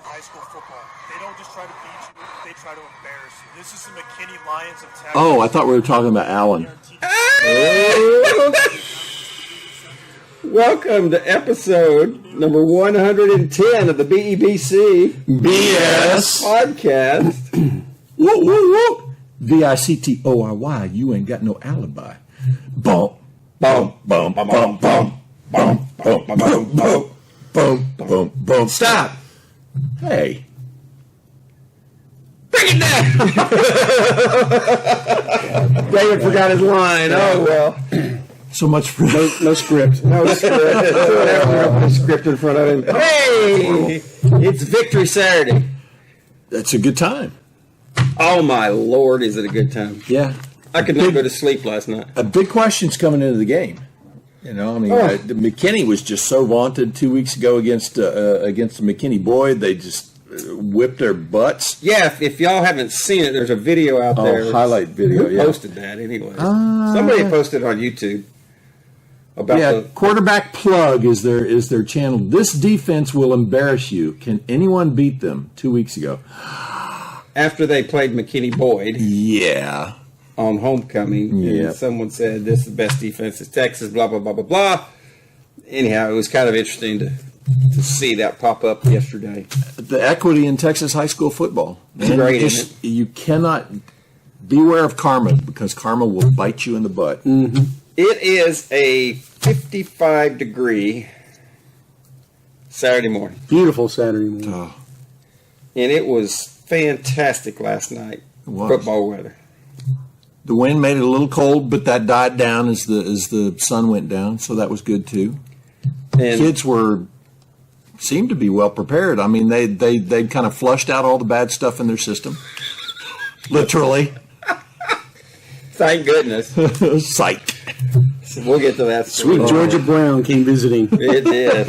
High school football. They don't just try to beat you, they try to embarrass you. This is the McKinney Lions of Texas. Oh, I thought we were talking about Allen. Welcome to episode number 110 of the BEBC BS podcast. Woo, woo, woo. VICTORY. You ain't got no alibi. Bump, bump, bump, bump, bump, bump, bump, bump, bump, bump, bump, bump. Stop. Hey. Bring it down. David forgot his line. Oh, well. So much for no script. No script. No script in front of him. Hey, it's Victory Saturday. That's a good time. Oh, my Lord, is it a good time. Yeah. I could not go to sleep last night. A big question's coming into the game. You know, I mean, McKinney was just so vaunted 2 weeks ago against the McKinney Boyd. They just whipped their butts. Yeah, if y'all haven't seen it, there's a video out there. Oh, highlight video, Who posted that anyway? Somebody posted on YouTube. About the quarterback plug is their channel. This defense will embarrass you. Can anyone beat them 2 weeks ago? After they played McKinney Boyd. Yeah. On homecoming. Yeah. And someone said, this is the best defense in Texas, blah, blah, blah, blah, blah. Anyhow, it was kind of interesting to see that pop up yesterday. The equity in Texas high school football. Great, isn't it? You cannot beware of karma because karma will bite you in the butt. Mm-hmm. It is a 55-degree Saturday morning. Beautiful Saturday morning. Oh. And it was fantastic last night. Football weather. The wind made it a little cold, but that died down as the sun went down, so that was good too. And kids seemed to be well prepared. I mean, they kind of flushed out all the bad stuff in their system, literally. Thank goodness. Psych. So we'll get to that. Sweet Georgia Brown came visiting. It did.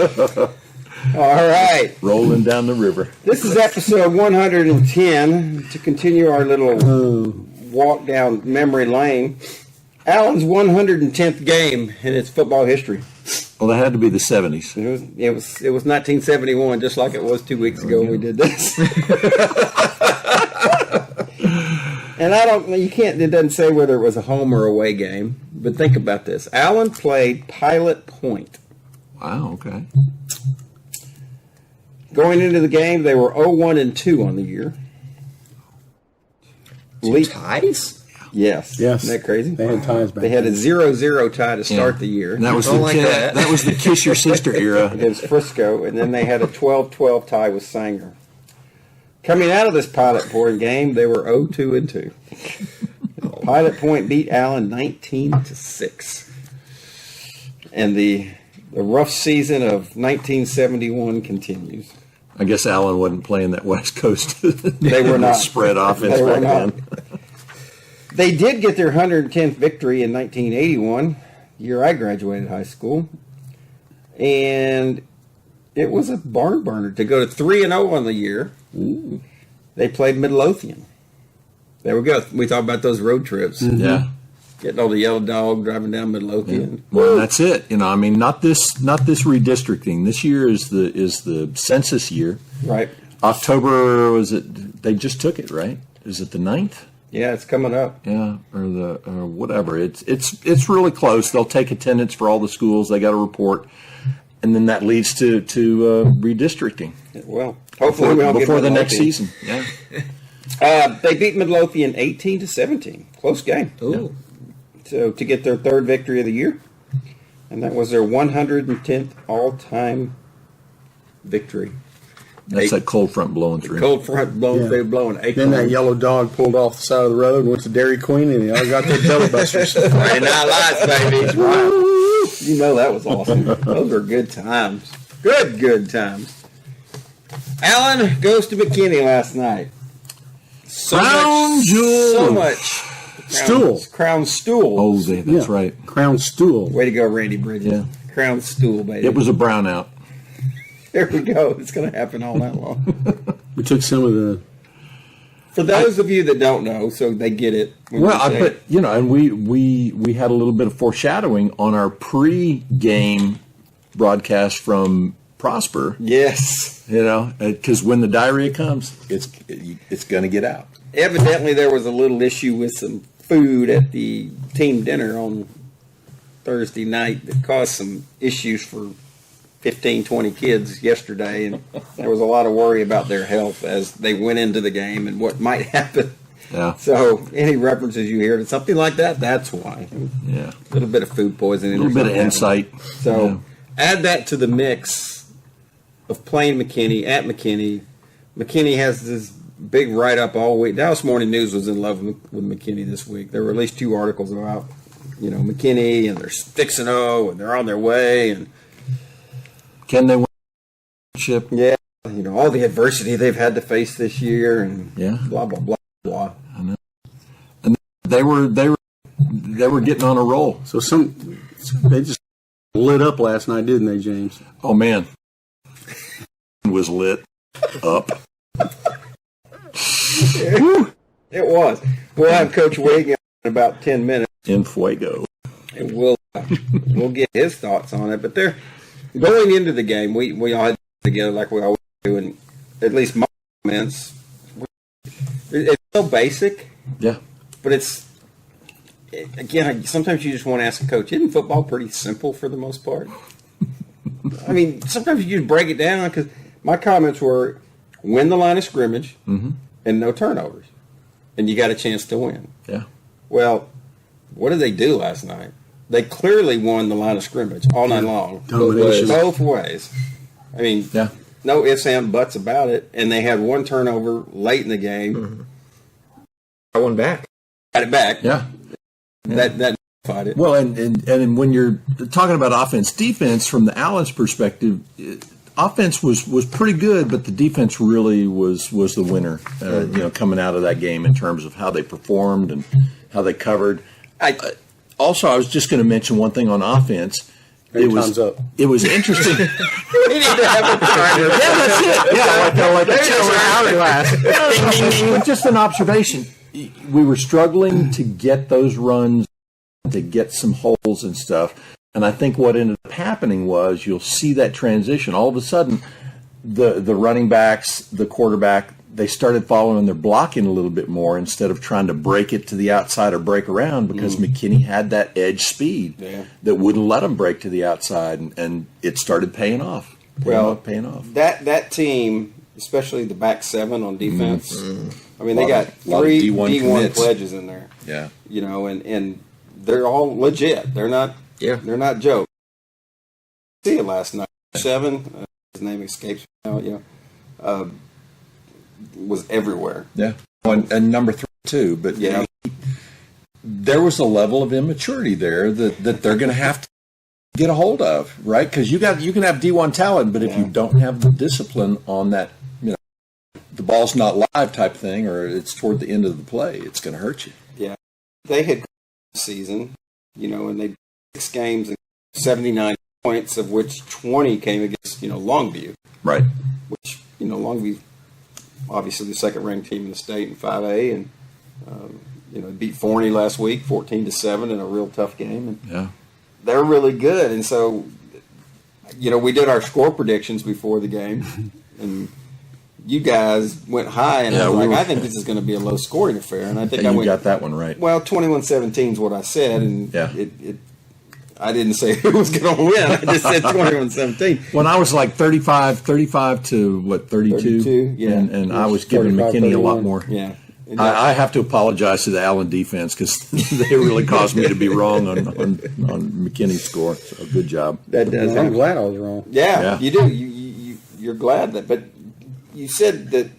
All right. Rolling down the river. This is episode 110 to continue our little walk down memory lane. Allen's 110th game in its football history. Well, that had to be the 70s. It was 1971, just like it was 2 weeks ago when we did this. And it doesn't say whether it was a home or away game, but think about this. Allen played Pilot Point. Wow, okay. Going into the game, they were 0-1-2 on the year. Ties? Yes. Yes. Isn't that crazy? They had ties back They had a 0-0 tie to start the year. And that was that was the Kiss Your Sister era. Against Frisco, and then they had a 12-12 tie with Sanger. Coming out of this Pilot Point game, they were 0-2-2. Pilot Point beat Allen 19-6. And the rough season of 1971 continues. I guess Allen wasn't playing that West Coast. They were not. Spread offense They were back not. then. They did get their 110th victory in 1981, the year I graduated high school. And it was a barn burner to go to 3-0 on the year. Ooh. They played Midlothian. There we go. We talked about those road trips. Mm-hmm. Yeah. Getting on the yellow dog, driving down Midlothian. Yeah. Well, that's it. You know, I mean, not this redistricting. This year is the census year. Right. October, was it? They just took it, right? Is it the 9th? Yeah, it's coming up. Yeah, or whatever. It's really close. They'll take attendance for all the schools. They got to report, and then that leads to redistricting. Well, hopefully we don't before the next season. Yeah. They beat Midlothian 18-17. Close game. Ooh. So to get their third victory of the year, and that was their 110th all-time victory. That's that cold front blowing through. Cold front blowing through, blowing acorn. Then that yellow dog pulled off the side of the road and went to Dairy Queen, and they all got their belly busters. Friday Night Lights, baby. Right. You know that was awesome. Those were good times. Good times. Allen goes to McKinney last night. Crown Jewel. So much. Crown Stool. Oh, that's right. Crown Stool. Way to go, Randy Bridges. Yeah. Crown Stool, baby. It was a brownout. There we go. It's going to happen all night long. We took some of the... For those of you that don't know, so they get it. But you know, and we had a little bit of foreshadowing on our pre-game broadcast from prosper. Yes. Because when the diarrhea comes, it's going to get out. Evidently, there was a little issue with some food at the team dinner on Thursday night that caused some issues for 15, 20 kids yesterday, and there was a lot of worry about their health as they went into the game and what might happen. Yeah. So any references you hear to something like that, that's why. Yeah. A little bit of food poisoning. A little bit of insight. So add that to the mix of playing McKinney at McKinney. McKinney has this big write-up all week. Dallas Morning News was in love with McKinney this week. There were at least 2 articles about, McKinney, and they're 6-0, and they're on their way, and can they win the championship? Yeah, all the adversity they've had to face this year, and blah blah blah blah. I know. And they were getting on a roll. So they just lit up last night, didn't they, James? Oh man, was lit up. It was. We'll have Coach Wig in about 10 minutes. In fuego. And we'll get his thoughts on it. But they're going into the game. We all had together like we always do, and at least my comments. It's so basic. Yeah. But again, sometimes you just want to ask a coach, isn't football pretty simple for the most part? I mean, sometimes you just break it down, because my comments were win the line of scrimmage and no turnovers, and you got a chance to win. Yeah. Well, what did they do last night? They clearly won the line of scrimmage all night long. Both ways. I mean, no ifs, ands, buts about it. And they had one turnover late in the game. Got one back. Got it back. Yeah. That fight it. Well, and when you're talking about offense, defense, from the Allen's perspective, offense was pretty good, but the defense really was the winner, coming out of that game in terms of how they performed and how they covered. Also, I was just going to mention one thing on offense. It was interesting. We need to have a timer. Yeah, that's it. Yeah, like just an observation. We were struggling to get those runs, to get some holes and stuff. And I think what ended up happening was you'll see that transition. All of a sudden, the running backs, the quarterback, they started following their blocking a little bit more instead of trying to break it to the outside or break around, because McKinney had that edge speed that wouldn't let them break to the outside, and it started paying off. Paying off. That team, especially the back 7 on defense, I mean, they got 3 D1 pledges in there. Yeah. And they're all legit. They're not jokes. See it last night. 7, his name escapes me now, was everywhere. Yeah. And number 3 too, but there was a level of immaturity there that they're going to have to get a hold of, right? Because you can have D1 talent, but if you don't have the discipline on that, the ball's not live type thing, or it's toward the end of the play, it's going to hurt you. Yeah. They had a season, and they 6 games and 79 points, of which 20 came against, Longview. Right. Which, Longview, obviously the second-ranked team in the state in 5A, and beat Forney last week, 14-7 in a real tough game. And they're really good, and so we did our score predictions before the game, and you guys went high, and I was I think this is going to be a low-scoring affair, and I think I got that one right. Well, 21-17 is what I said, and I didn't say who was going to win. I just said 21-17. When I was like 35 to what, 32? Yeah. And I was giving McKinney a lot more. Yeah. I have to apologize to the Allen defense, because they really caused me to be wrong on McKinney's score. So good job. That does. I'm glad I was wrong. Yeah. You do. You're glad that. But you said that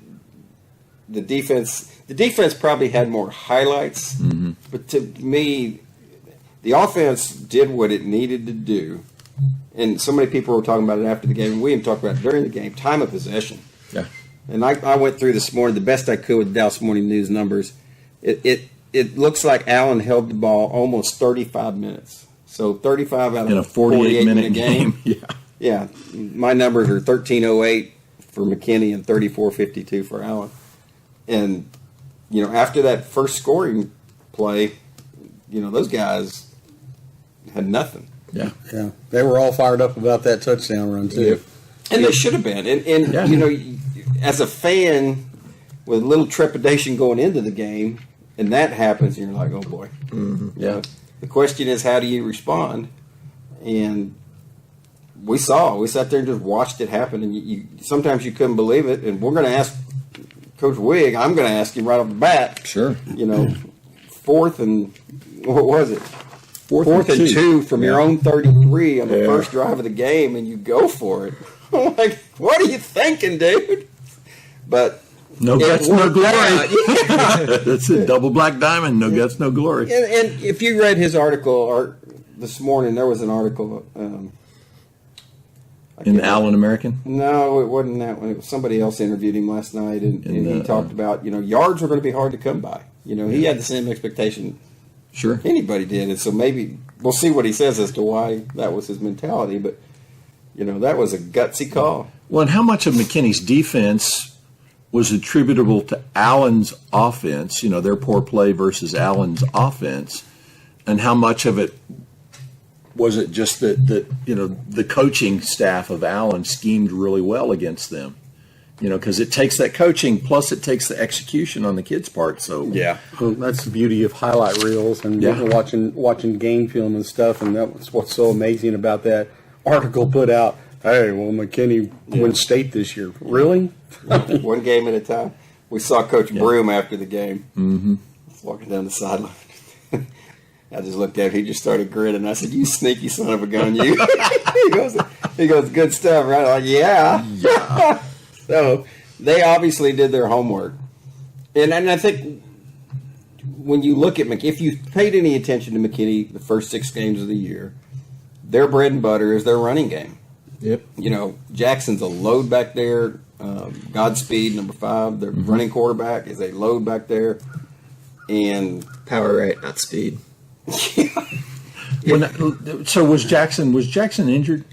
the defense probably had more highlights. Mm-hmm. But to me, the offense did what it needed to do. And so many people were talking about it after the game, and we even talked about it during the game, time of possession. Yeah. And I went through this morning the best I could with Dallas Morning News numbers. It looks like Allen held the ball almost 35 minutes. So 35 out of in a 48-minute game. Yeah. My numbers are 13:08 for McKinney and 34:52 for Allen. And after that first scoring play, those guys had nothing. Yeah. They were all fired up about that touchdown run too. And they should have been. And Yeah. you know, as a fan with a little trepidation going into the game, and that happens, and you're like, oh boy. Yeah. The question is, how do you respond? And we sat there and just watched it happen. And you sometimes you couldn't believe it. And we're going to ask Coach Wigg, I'm going to ask him right off the bat. Sure. You know, fourth and, what was it? Fourth and 2 from your Yeah. own 33 on the Yeah. first drive of the game, and you go for it. I'm like, what are you thinking, dude? But No it guts, no worked glory. out. Yeah. That's it. Double black diamond. No guts, no glory. And if you read his article or this morning, there was an article. In the Allen American. No, it wasn't that one. It was somebody else interviewed him last night, and he talked about, you know, yards are going to be hard to come by. You know, he had the same expectation Sure. anybody did, and so maybe we'll see what he says as to why that was his mentality. But you know, that was a gutsy call. Well, and how much of McKinney's defense was attributable to Allen's offense? You know, their poor play versus Allen's offense, and how much of it was it just that you know the coaching staff of Allen schemed really well against them? You know, because it takes that coaching plus it takes the execution on the kids' part. So Well, that's the beauty of highlight reels and Yeah. watching game film and stuff, and that's what's so amazing about that article put out. Hey, well, McKinney wins state this year. Really? One game at a time. We saw Coach Broom after the game. Mm-hmm. Walking down the sideline. I just looked at him. He just started grinning. I said, "You sneaky son of a gun, you!" he goes, "Good stuff, right?" I'm like, yeah. So they obviously did their homework, and I think when you look at if you paid any attention to McKinney the first 6 games of the year, their bread and butter is their running game. Yep. You know, Jackson's a load back there. Godspeed, number 5, the running quarterback, is a load back there, and Power right, not speed. So was Jackson injured?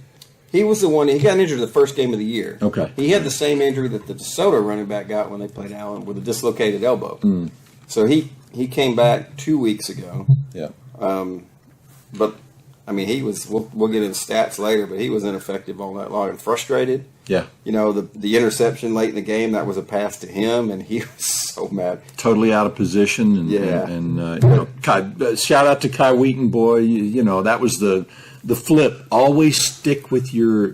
he was the one. He got injured the first game of the year. Okay. He had the same injury that the DeSoto running back got when they played Allen with a dislocated elbow. So he came back 2 weeks ago. Yeah. But I mean, he was. We'll get into stats later, but he was ineffective all night long and frustrated. Yeah. You know, the interception late in the game, that was a pass to him, and he was so mad. Totally out of position. And, Yeah. and you know, shout out to Kai Wheaton, boy. You know, that was the flip. Always stick with your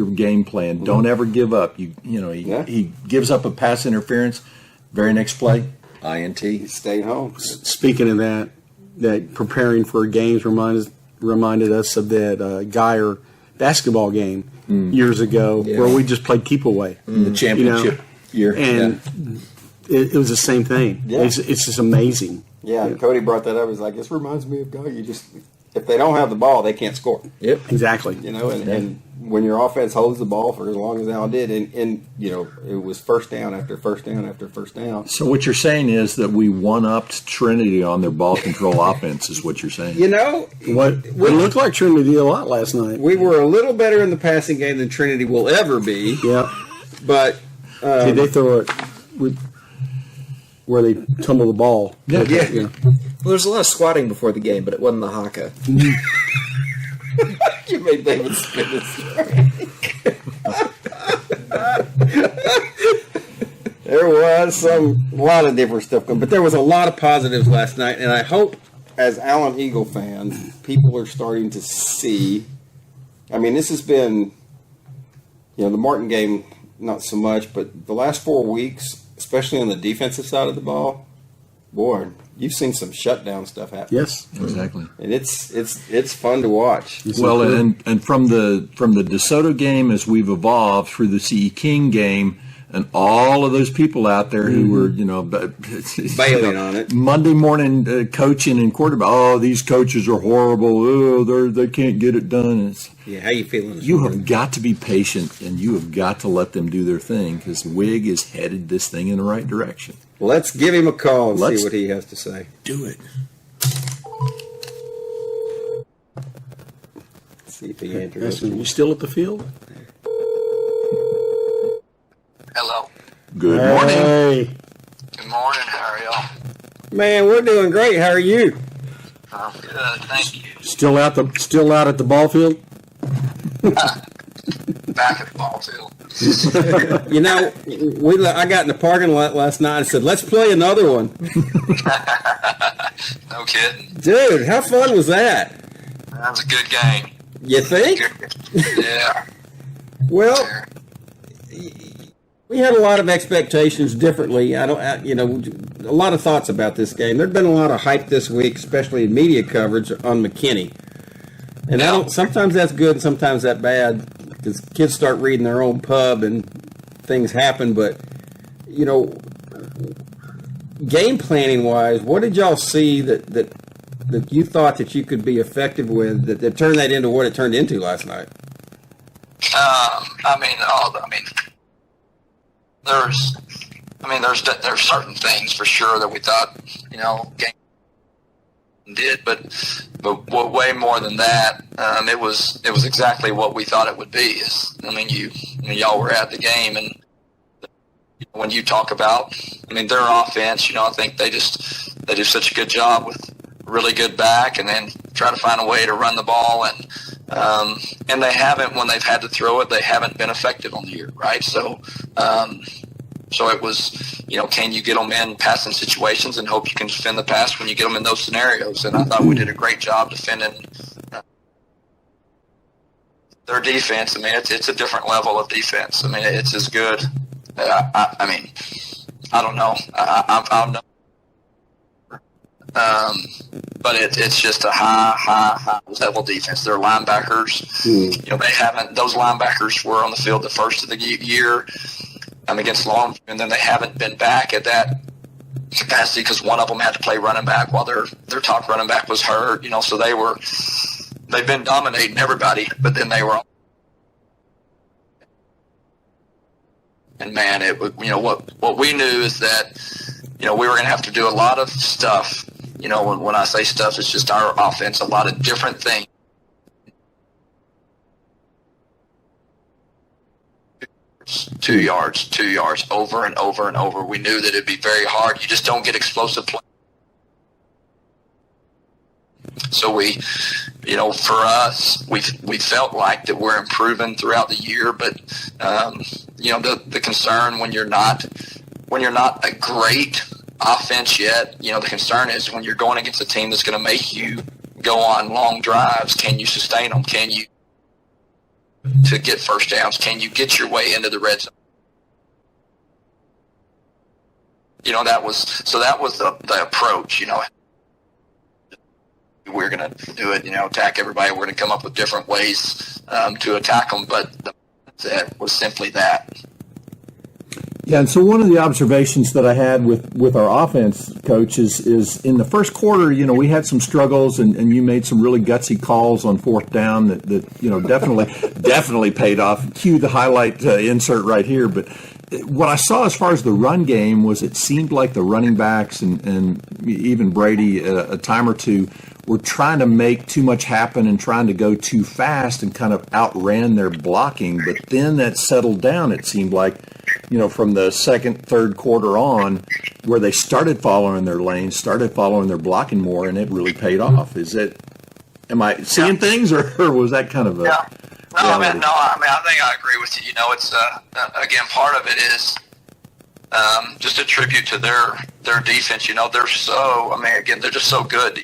game plan. Don't ever give up. You know, he gives up a pass interference. Very next play, INT. He stayed home. Speaking of that preparing for games reminded us of that Geyer basketball game years ago where we just played keep away. The championship year. And it was the same thing. Yeah. It's just amazing. Yeah, and Cody brought that up. He's like, this reminds me of guy. If they don't have the ball, they can't score. Yep. Exactly. You know, and when your offense holds the ball for as long as Allen did, and you know, it was first down after first down after first down. So what you're saying is that we one-upped Trinity on their ball control offense is what you're saying. You know, It looked like Trinity a lot last night. we were a little better in the passing game than Trinity will ever be. Yeah. But Did they throw it where they tumble the ball? Yeah. Well, there's a lot of squatting before the game, but it wasn't the haka. you made David spin his There was a lot of different stuff going, but there was a lot of positives last night, and I hope, as Allen Eagle fans, people are starting to see. I mean, this has been, you know, the Martin game, not so much, but the last 4 weeks, especially on the defensive side of the ball, boy, you've seen some shutdown stuff happen. Yes. Exactly. And it's fun to watch. Well, and from the DeSoto game, as we've evolved through the C.E. King game, and all of those people out there who were, you know, Bailing on it. Monday morning coaching and quarterback. Oh, these coaches are horrible. Oh, they can't get it done. It's, Yeah, how you feeling? This you morning? have got to be patient, and you have got to let them do their thing because Wig is headed this thing in the right direction. Let's give him a call and Let's- see what he has to say. Do it. See if he answers. You still at the field? Hello. Good morning. Hey. Good morning. How are y'all? Man, we're doing great. How are you? I'm good. Thank you. Still out at the ball field? About back at the ball too. You know, I got in the parking lot last night and said, let's play another one. No kidding. Dude, how fun was that? That was a good game. You think? Yeah. Well, we had a lot of expectations differently. A lot of thoughts about this game. There'd been a lot of hype this week, especially in media coverage on McKinney. And sometimes that's good and sometimes that's bad because kids start reading their own pub and things happen. But, game planning wise, what did y'all see that you thought that you could be effective with that turned that into what it turned into last night? There's certain things for sure that we thought, game did, but way more than that. It was exactly what we thought it would be. Y'all were at the game, and when you talk about, their offense, I think they do such a good job with really good back, and then try to find a way to run the ball, and they haven't, when they've had to throw it, they haven't been effective on the year, right? So it was, can you get them in passing situations and hope you can defend the pass when you get them in those scenarios? And I thought we did a great job defending their defense. It's a different level of defense. It's as good. I don't know. I'm not. But it's just a high level defense. Their linebackers, those linebackers were on the field the first of the year against Longview, and then they haven't been back at that capacity because one of them had to play running back while their top running back was hurt. So they've been dominating everybody, but then they were. And man, what we knew is that we were going to have to do a lot of stuff. When I say stuff, it's just our offense, a lot of different things. 2 yards, over and over and over. We knew that it'd be very hard. You just don't get explosive play. So for us, we felt like that we're improving throughout the year, but the concern when you're not a great offense yet, the concern is when you're going against a team that's going to make you go on long drives, can you sustain them? Can you to get first downs? Can you get your way into the red zone? That was the approach. We're going to do it, attack everybody. We're going to come up with different ways to attack them, but the mindset was simply that. Yeah, and so one of the observations that I had with our offense, Coach, is in the first quarter, we had some struggles, and you made some really gutsy calls on fourth down that definitely paid off. Cue the highlight insert right here. But what I saw as far as the run game was it seemed like the running backs and even Brady a time or two were trying to make too much happen and trying to go too fast and kind of outran their blocking. But then that settled down, it seemed like, from the second, third quarter on, where they started following their lanes, started following their blocking more, and it really paid off. Am I seeing things, or was that kind of a... Yeah. No, I think I agree with you. It's, again, part of it is just a tribute to their defense. They're so, they're just so good.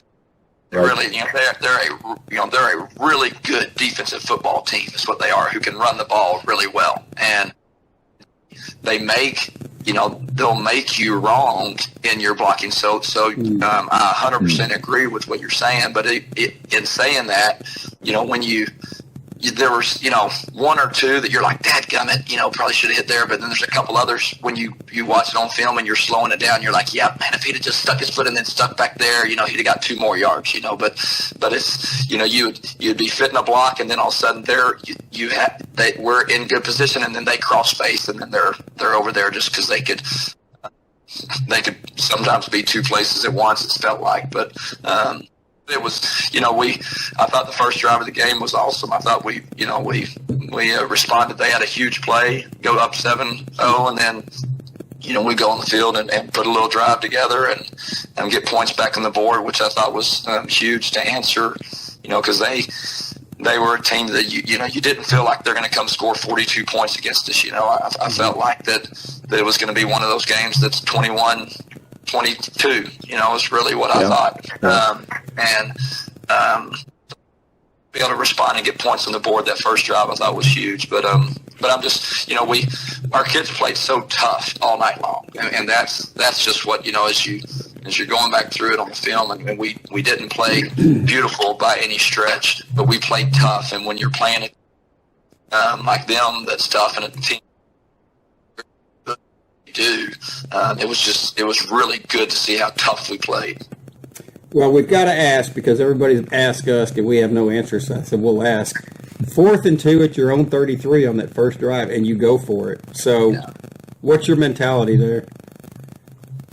Right. Really, they're a really good defensive football team is what they are, who can run the ball really well. And they they'll make you wrong in your blocking. So I 100% agree with what you're saying. But in saying that, when there was, one or two that you're like, dadgummit, probably should have hit there. But then there's a couple others when you watch it on film and you're slowing it down, you're like, yeah, man, if he'd have just stuck his foot and then stuck back there, he'd have got 2 more yards, But it's, you'd be fitting a block, and then all of a sudden we're in good position, and then they cross space, and then they're over there just because they could sometimes be 2 places at once. It's felt like, but. It was, I thought the first drive of the game was awesome. I thought we responded. They had a huge play, go up 7-0, and then, we go on the field and put a little drive together and get points back on the board, which I thought was huge to answer, because they they were a team that you didn't feel like they're going to come score 42 points against us. I felt like that it was going to be one of those games that's 21-22. Is really what I thought. Be able to respond and get points on the board that first drive I thought was huge. But I'm just our kids played so tough all night long, and that's just what as you're going back through it on the film, and we didn't play beautiful by any stretch, but we played tough. And when you're playing it like them, that's tough, and a team do. It was really good to see how tough we played. Well, we've got to ask because everybody's asked us and we have no answers. So I said we'll ask. 4th and 2 at your own 33 on that first drive, and you go for it. So, what's your mentality there?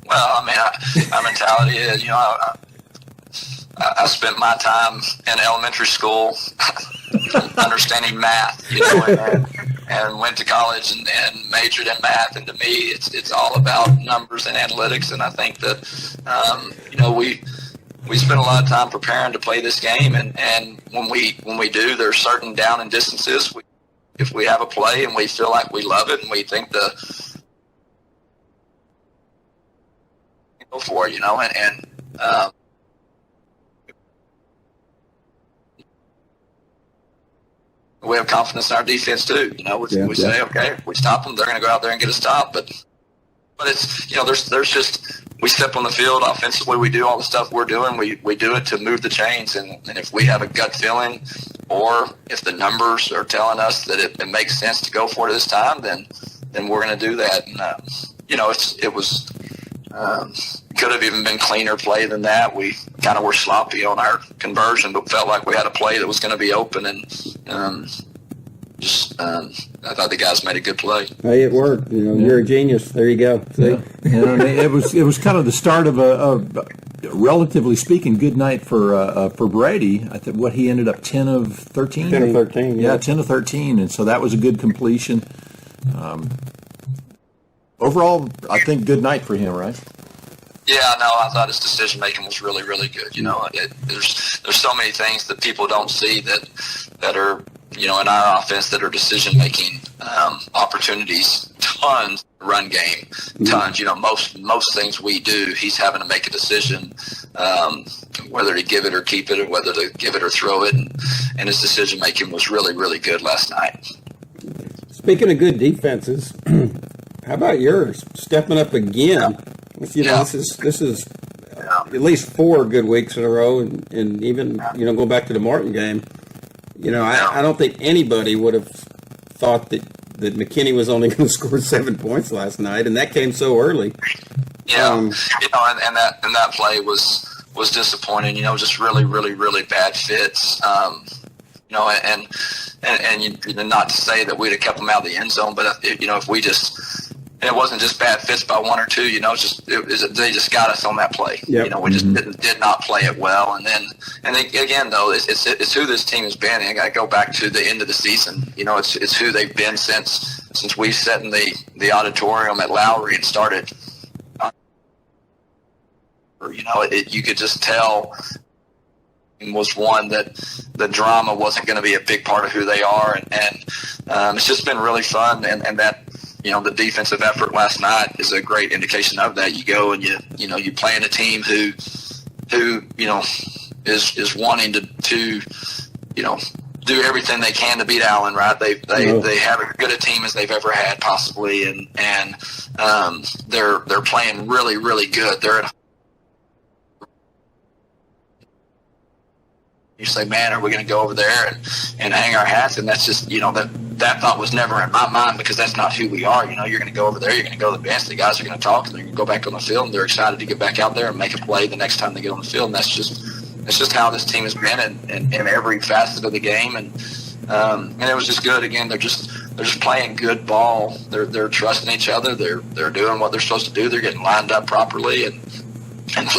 Well, my mentality is, I spent my time in elementary school understanding math, and went to college and majored in math. And to me, it's all about numbers and analytics. And I think that, we spend a lot of time preparing to play this game. And when we do, there's certain down and distances. If we have a play and we feel like we love it and we think go for it, and we have confidence in our defense too. We say, okay, if we stop them, they're going to go out there and get a stop. But it's there's just we step on the field offensively. We do all the stuff we're doing. We do it to move the chains. And if we have a gut feeling, or if the numbers are telling us that it makes sense to go for it this time, then we're going to do that. And it was. Could have even been cleaner play than that. We kind of were sloppy on our conversion, but felt like we had a play that was going to be open, and I thought the guys made a good play. Hey, it worked. You're a genius. There you go. See? It was kind of the start of a relatively speaking good night for Brady. I think he ended up 10 of 13. 10 of 13. Yeah, 10 of 13, and so that was a good completion. Overall, I think good night for him, right? Yeah, no, I thought his decision making was really, really good. There's so many things that people don't see that are in our offense that are decision making opportunities. Tons run game, tons. Most things we do, he's having to make a decision whether to give it or keep it, or whether to give it or throw it. And his decision making was really, really good last night. Speaking of good defenses. How about yours? Stepping up again. This is at least 4 good weeks in a row, and even go back to the Martin game. I don't think anybody would have thought that McKinney was only going to score 7 points last night, and that came so early. Yeah, and that play was disappointing. Just really, really, really bad fits. And not to say that we'd have kept them out of the end zone, but if we just. And it wasn't just bad fits by 1 or 2, they just got us on that play. Yep. We just did not play it well. And then again, though, it's who this team has been. And I got to go back to the end of the season. It's who they've been since we sat in the auditorium at Lowry and started. You could just tell was one that the drama wasn't going to be a big part of who they are. And it's just been really fun. And that, the defensive effort last night is a great indication of that. You go and you play in a team who is wanting to do everything they can to beat Allen, right? They have as good a team as they've ever had possibly, and they're playing really, really good. They're at you say, man, are we going to go over there and hang our hats? And that's just, that thought was never in my mind, because that's not who we are. You're going to go over there, you're going to go to the bench, the guys are going to talk, and they're going to go back on the field, and they're excited to get back out there and make a play the next time they get on the field. And that's just how this team has been in every facet of the game. And it was just good. Again, they're just playing good ball. They're trusting each other. They're doing what they're supposed to do. They're getting lined up properly and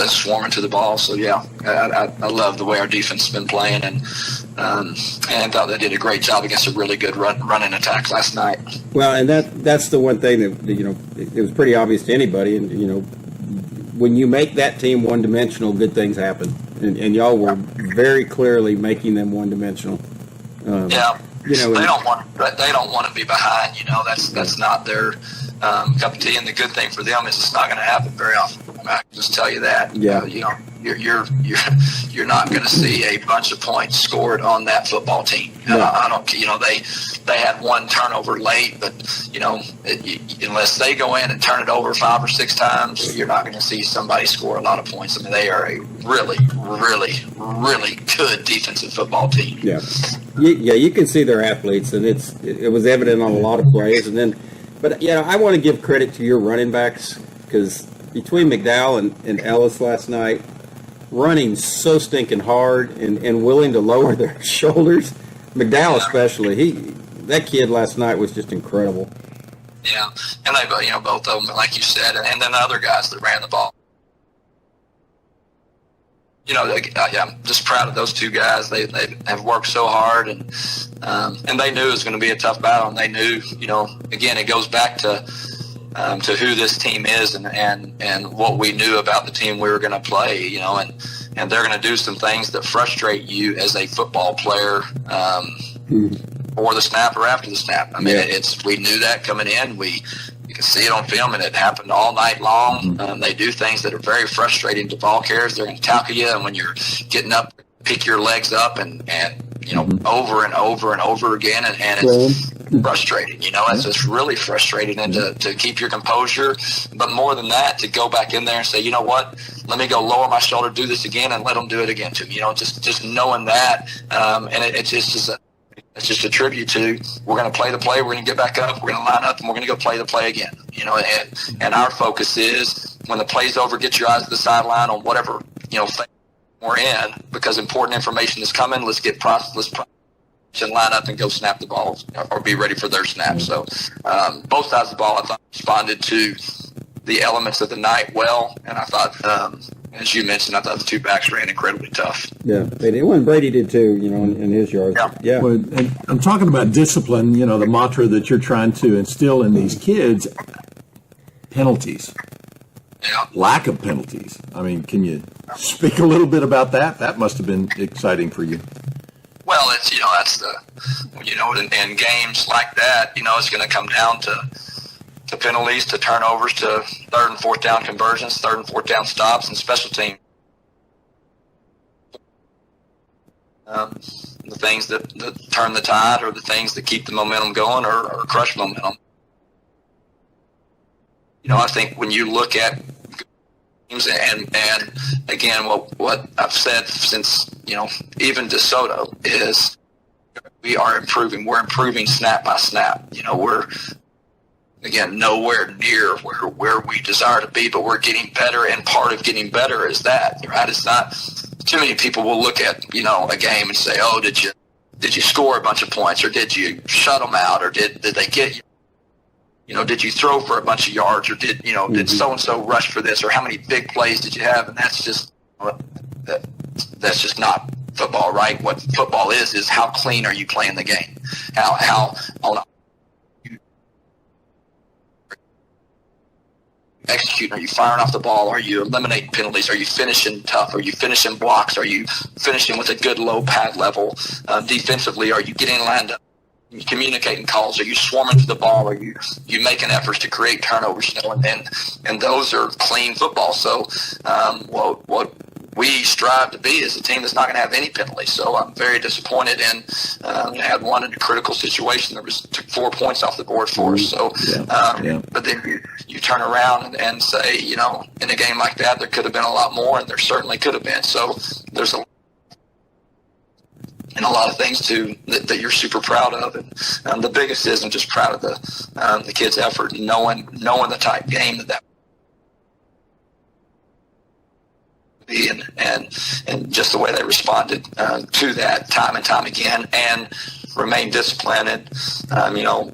swarming to the ball. So yeah, I love the way our defense has been playing, and thought they did a great job against a really good running attack last night. Well, and that's the one thing that it was pretty obvious to anybody, and when you make that team one-dimensional, good things happen, and y'all were very clearly making them one-dimensional. Yeah, You know, they don't want to be behind. You know, that's not their cup of tea. And the good thing for them is it's not going to happen very often. I mean, I can just tell you that. Yeah. You know, you're not going to see a bunch of points scored on that football team. No. I don't. You know, they had one turnover late, but you know, unless they go in and turn it over 5 or 6 times, you're not going to see somebody score a lot of points. I mean, they are a really, really, really good defensive football team. Yeah, you can see their athletes, and it was evident on a lot of plays. And then, but you know, I want to give credit to your running backs, because between McDowell and Ellis last night, running so stinking hard and willing to lower their shoulders. McDowell especially, that kid last night was just incredible. Yeah, and they, you know, both of them, like you said, and then the other guys that ran the ball. You know, I'm just proud of those two guys. They have worked so hard, and they knew it was going to be a tough battle. And they knew, you know, again, it goes back to who this team is and what we knew about the team we were going to play. You know, and they're going to do some things that frustrate you as a football player. Before the snap or after the snap. I mean, we knew that coming in. You can see it on film, and it happened all night long. They do things that are very frustrating to ball carriers. They're going to tackle you, and when you're getting up, pick your legs up, and you know, over and over and over again, and it's frustrating. You know, it's really frustrating, and to keep your composure, but more than that, to go back in there and say, you know what, let me go lower my shoulder, do this again, and let them do it again to me. You know, just knowing that, and it's just a tribute to, we're going to play the play, we're going to get back up, we're going to line up, and we're going to go play the play again. You know, and our focus is, when the play's over, get your eyes to the sideline on whatever, you know, thing we're in, because important information is coming. Let's and line up and go snap the ball or be ready for their snap. So both sides of the ball, I thought, responded to the elements of the night well, and I thought, as you mentioned, I thought the two backs ran incredibly tough. Yeah, they did. Well, and Brady did too, you know, in his yards. Yeah. Well, and I'm talking about discipline, you know, the mantra that you're trying to instill in these kids. Penalties. Yeah. Lack of penalties. I mean, can you speak a little bit about that? That must have been exciting for you. Well, it's, you know, that's in games like that, you know, it's going to come down to penalties, to turnovers, to 3rd and 4th down conversions, 3rd and 4th down stops, and special team. The things that turn the tide, or the things that keep the momentum going, or crush momentum. You know, I think when you look at games, and again, what I've said since, you know, even DeSoto, is we are improving. We're improving snap by snap. You know, we're, again, nowhere near where we desire to be, but we're getting better, and part of getting better is that, right? It's not, too many people will look at, you know, a game and say, oh, did you score a bunch of points, or did you shut them out, or did they get you? You know, did you throw for a bunch of yards, or did so-and-so rush for this, or how many big plays did you have? And that's just not football, right? What football is how clean are you playing the game? How on executing? Are you firing off the ball? Are you eliminating penalties? Are you finishing tough? Are you finishing blocks? Are you finishing with a good low pad level? Defensively, are you getting lined up? Are you communicating calls? Are you swarming to the ball? Are you making efforts to create turnovers? You know, and those are clean football. So, what we strive to be is a team that's not going to have any penalties. So I'm very disappointed in had one in a critical situation that took 4 points off the board for us. So, but then you turn around and say, you know, in a game like that, there could have been a lot more, and there certainly could have been. So there's a lot of things that you're super proud of, and the biggest is I'm just proud of the kids' effort, knowing the type game that be, and just the way they responded to that time and time again, and remain disciplined, and you know,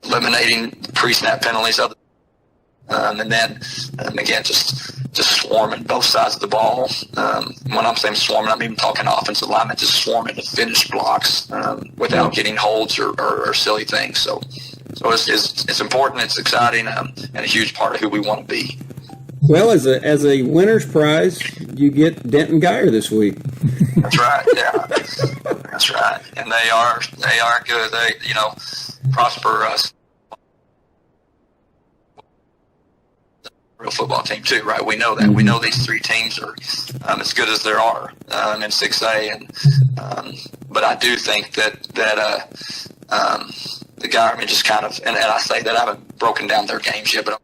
eliminating pre-snap penalties, and then again just swarming both sides of the ball. When I'm saying swarming, I'm even talking offensive linemen, just swarming to finish blocks without getting holds or silly things. So it's important, it's exciting, and a huge part of who we want to be. Well, as a winner's prize, you get Denton Geyer this week. That's right. Yeah, that's right. And they are good. They prosper us. Real football team too, right? We know that. We know these three teams are as good as there are in 6A, and but I do think that the Geyer just kind of, and I say that I haven't broken down their games yet, but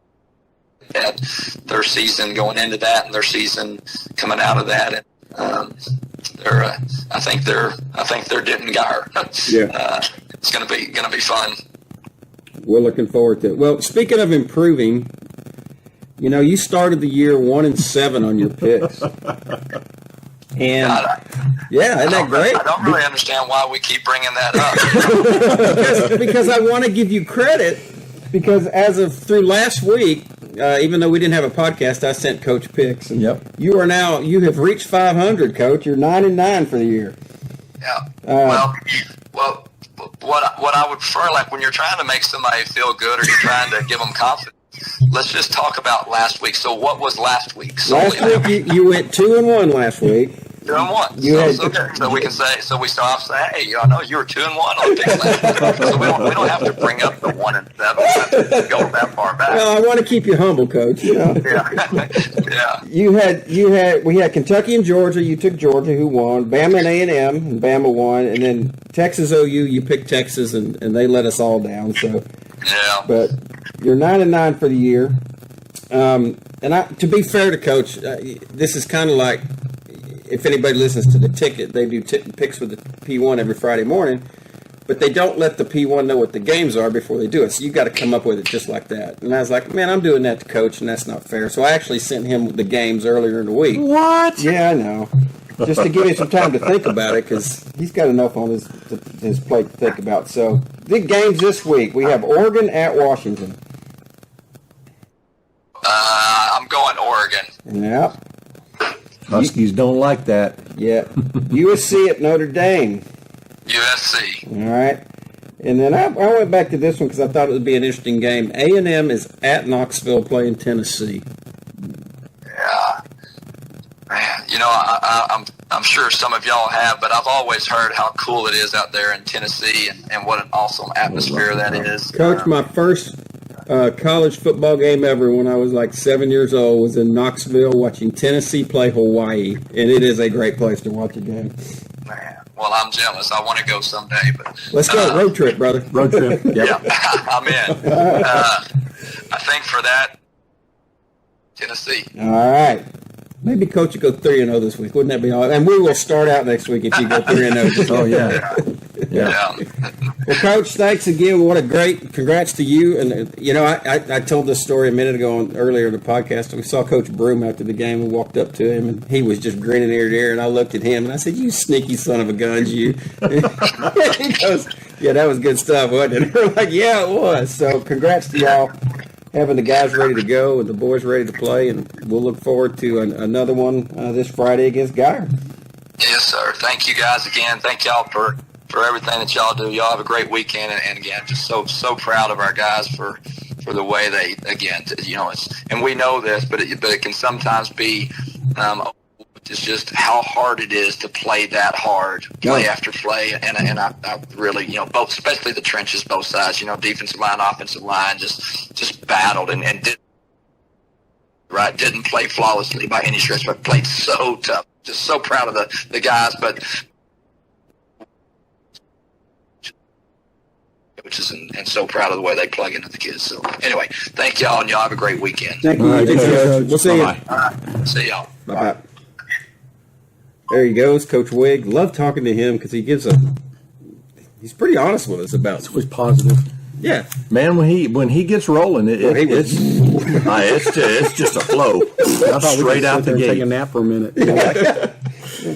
at their season going into that and their season coming out of that, and I think they're Denton Geyer. Yeah, it's gonna be fun. We're looking forward to it. Well, speaking of improving, you started the year 1-7 on your picks. And isn't that great? I don't really understand why we keep bringing that up. because I want to give you credit. Because as of through last week, even though we didn't have a podcast, I sent Coach picks. And you have reached 500, Coach. You're 9-9 for the year. Yeah. Well, what I would prefer, like when you're trying to make somebody feel good or you're trying to give them confidence, let's just talk about last week. So what was last week? So last week you went 2-1 last week. 2-1. So we can say, so we start off saying, hey, I know you were 2-1 on picks last week. So we don't have to bring up the 1-7. We don't have to go that far back. Well, I want to keep you humble, Coach. Yeah. Yeah. We had Kentucky and Georgia. You took Georgia, who won. Bama and A&M, and Bama won. And then Texas OU, you picked Texas, and they let us all down. So yeah. But you're 9-9 for the year. And to be fair to Coach, this is kind of like, if anybody listens to the ticket, they do picks with the P1 every Friday morning, but they don't let the P1 know what the games are before they do it. So you got to come up with it just like that. And I was like, man, I'm doing that to Coach, and that's not fair. So I actually sent him the games earlier in the week. What? Yeah, I know. Just to give him some time to think about it, because he's got enough on his plate to think about. So the games this week, we have Oregon at Washington. I'm going Oregon. Yeah. Huskies don't like that. Yeah. USC at Notre Dame. USC. All right. And then I went back to this one because I thought it would be an interesting game. A&M is at Knoxville playing Tennessee. Yeah. Man, I'm sure some of y'all have, but I've always heard how cool it is out there in Tennessee and what an awesome atmosphere that is. Coach, my first college football game ever when I was like 7 years old was in Knoxville watching Tennessee play Hawaii, and it is a great place to watch a game. Man, well, I'm jealous. I want to go someday, but let's go road trip, brother. Road trip. Yep. Yeah, I'm in. I think for that, Tennessee. All right. Maybe Coach will go 3-0 this week. Wouldn't that be awesome? And we will start out next week if you go 3-0. Oh, yeah. Yeah. Well, Coach, thanks again. What a great congrats to you. And, I told this story a minute ago earlier in the podcast. We saw Coach Broom after the game and walked up to him, and he was just grinning ear to ear. And I looked at him, and I said, you sneaky son of a guns, you. He goes, yeah, that was good stuff, wasn't it? We're like, yeah, it was. So congrats to y'all having the guys ready to go and the boys ready to play. And we'll look forward to another one this Friday against Geyer. Yes, sir. Thank you guys again. Thank y'all for everything that y'all do. Y'all have a great weekend, and again, just so proud of our guys for the way they, again, and we know this, but it can sometimes be it's just how hard it is to play that hard, play after play, and I really, both, especially the trenches, both sides, defensive line, offensive line, just battled and didn't play flawlessly by any stretch, but played so tough. Just so proud of the guys, but and so proud of the way they plug into the kids. So anyway, thank y'all, and y'all have a great weekend. Thank you. All right, We'll see you. All right, see y'all. Bye-bye. There he goes, Coach Wigg. Love talking to him because he's pretty honest with us about It's always positive. Yeah. Man, when he gets rolling, it's just a flow. Straight out the Take a gate. nap for a minute.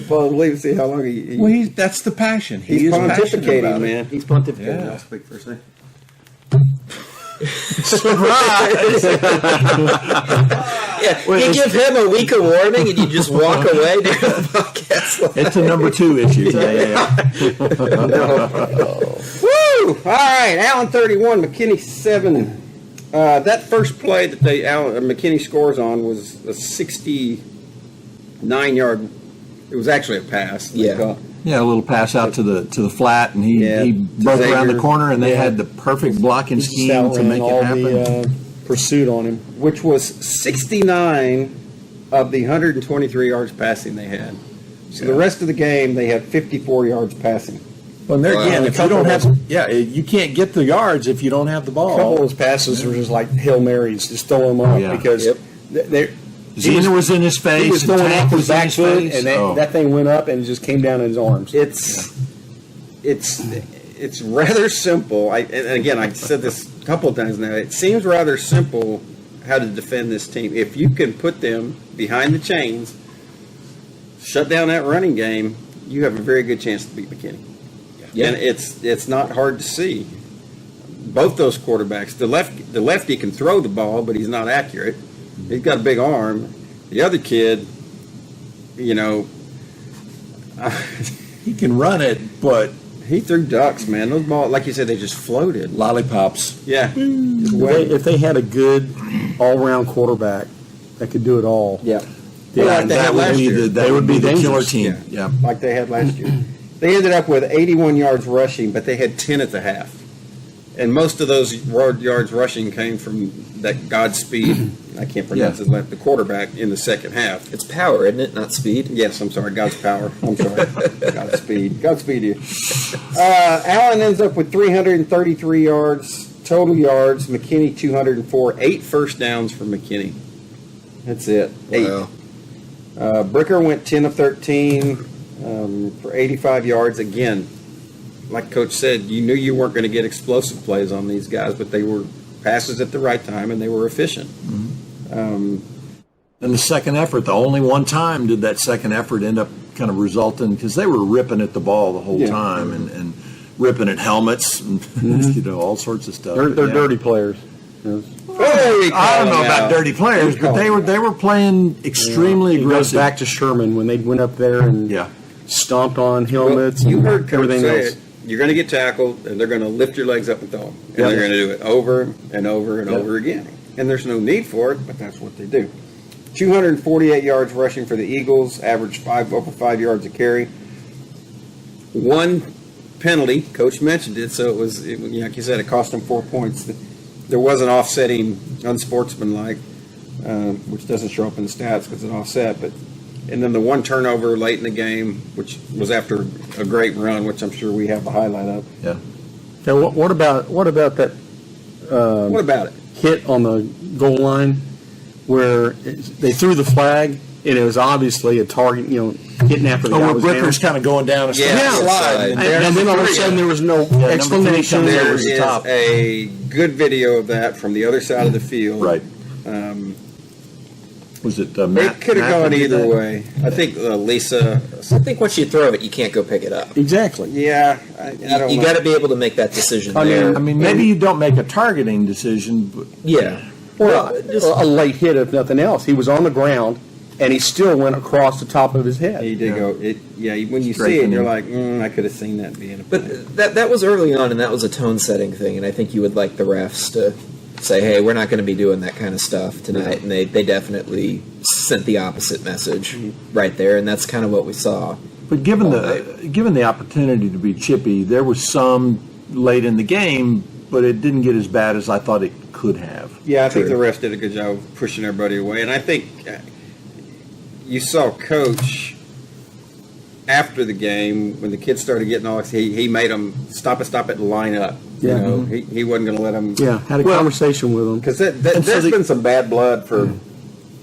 Paul, leave see how long he Well, that's the passion. he's He is passionate pontificating, about it. man. He's pontificating. Yeah. I'll speak for a second. You give him a week of warning and you just walk away during the podcast. It's a number 2 issue. Yeah. Woo! All right, Allen 31, McKinney 7. That first play that McKinney scores on was a 69-yard. It was actually a pass. Yeah. Yeah, a little pass out to the flat, and he broke around the corner, and they had the perfect blocking scheme to make it happen. The pursuit on him, which was 69 of the 123 yards passing they had. So the rest of the game, they had 54 yards passing. Well, and there again, if you don't have, you can't get the yards if you don't have the ball. a couple of those passes were just like Hail Marys, just throw them up because Zener was in his face. He was throwing Tank off his was in back his foot, face. and that thing went up and just came down in his arms. It's rather simple. And again, I said this a couple of times now. It seems rather simple how to defend this team. If you can put them behind the chains, shut down that running game, you have a very good chance to beat McKinney. Yeah. And it's not hard to see. Both those quarterbacks, the lefty can throw the ball, but he's not accurate. He's got a big arm. The other kid, he can run it, but he threw ducks, man. Those balls, like you said, they just floated. Lollipops. Yeah. If they had a good all-round quarterback that could do it all, they would be the killer team. Yeah, like they had last year. They ended up with 81 yards rushing, but they had 10 at the half. And most of those yards rushing came from that Godspeed. I can't pronounce his name. The quarterback in the second half. It's power, isn't it? Not speed. Yes, I'm sorry. God's power. I'm sorry. Godspeed. Godspeed you. Allen ends up with 333 yards, total yards. McKinney 204. 8 first downs for McKinney. That's it. 8. Wow. Bricker went 10 of 13 for 85 yards. Again, like Coach said, you knew you weren't going to get explosive plays on these guys, but they were passes at the right time, and they were efficient. And the second effort, the only one time did that second effort end up kind of resulting, because they were ripping at the ball the whole time and ripping at helmets and all sorts of stuff. they're dirty players. I don't know about dirty players, but they were playing extremely aggressive. It goes back to Sherman when they went up there and stomped on helmets. Well, you heard Coach everything say else. it. You're going to get tackled, and they're going to lift your legs up and throw them. And they're going to do it over and over and over again. And there's no need for it, but that's what they do. 248 yards rushing for the Eagles, averaged over 5 yards a carry. One penalty, Coach mentioned it, so it was, like you said, it cost them 4 points. There was an offsetting, unsportsmanlike, which doesn't show up in the stats because it's an offset, and then the one turnover late in the game, which was after a great run, which I'm sure we have the highlight of. Yeah. Now, what about that? What about it? Hit on the goal line where they threw the flag and it was obviously a target, hitting after the guy was down. Bricker's kind of going down a slide. And then all of a sudden there was no explanation. There is a good video of that from the other side of the field. Right. Was it Matt? It could have gone either way. I think Lisa. I think once you throw it, you can't go pick it up. Exactly. Yeah, I don't You know. got to be able to make that decision I there. mean, maybe you don't make a targeting decision, but Or a late hit, if nothing else. He was on the ground, and he still went across the top of his head. He did go. When you see it, you're like, I could have seen that being a play. But that was early on, and that was a tone-setting thing, and I think you would like the refs to say, hey, we're not going to be doing that kind of stuff tonight, and they definitely sent the opposite message right there, and that's kind of what we saw. But given the opportunity to be chippy, there was some late in the game, but it didn't get as bad as I thought it could have. Yeah, I think the refs did a good job of pushing everybody away, and I think you saw Coach after the game when the kids started getting all he made them stop it, and line up. Yeah. He wasn't going to let them. Yeah, had a conversation with them. Because there's been some bad blood for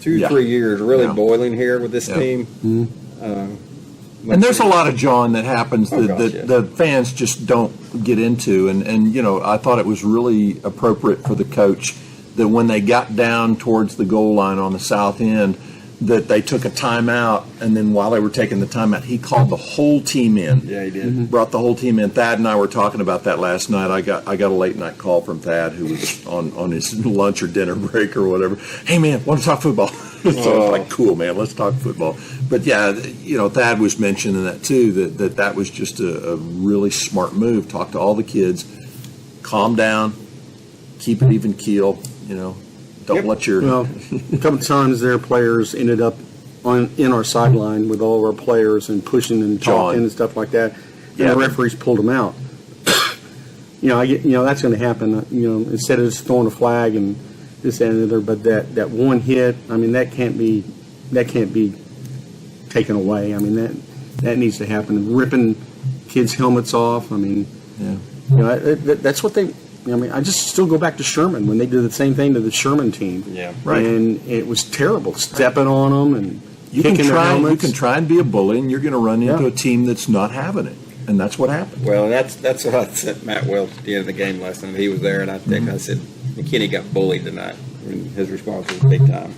2-3 years really boiling here with this team. And there's a lot of jawing that happens that the fans just don't get into. And I thought it was really appropriate for the coach that when they got down towards the goal line on the south end, that they took a timeout, and then while they were taking the timeout, he called the whole team in. Yeah, he did. Brought the whole team in. Thad and I were talking about that last night. I got a late night call from Thad, who was on his lunch or dinner break or whatever. Hey man, want to talk football? So I was like, cool man, let's talk football. But yeah, Thad was mentioning that too. That was just a really smart move. Talk to all the kids, calm down, keep it even keel. Don't let your Well, a couple of times their players ended up in our sideline with all of our players and pushing and talking and stuff like that. And Yeah. the referees pulled them out. That's going to happen. Instead of just throwing a flag and this that, and the other, but that one hit, I mean, that can't be taken away. I mean, that needs to happen. Ripping kids' helmets off. I mean, that's what they. I mean, I just still go back to Sherman when they did the same thing to the Sherman team. Yeah. Right. And it was terrible, stepping on them and you can kicking their try helmets. you can try and be a bully, and you're going to run into Yeah. a team that's not having it, and that's what happened. Well, that's what I sent Matt Welch at the end of the game last time. He was there, and I said, McKinney got bullied tonight. And his response was big time.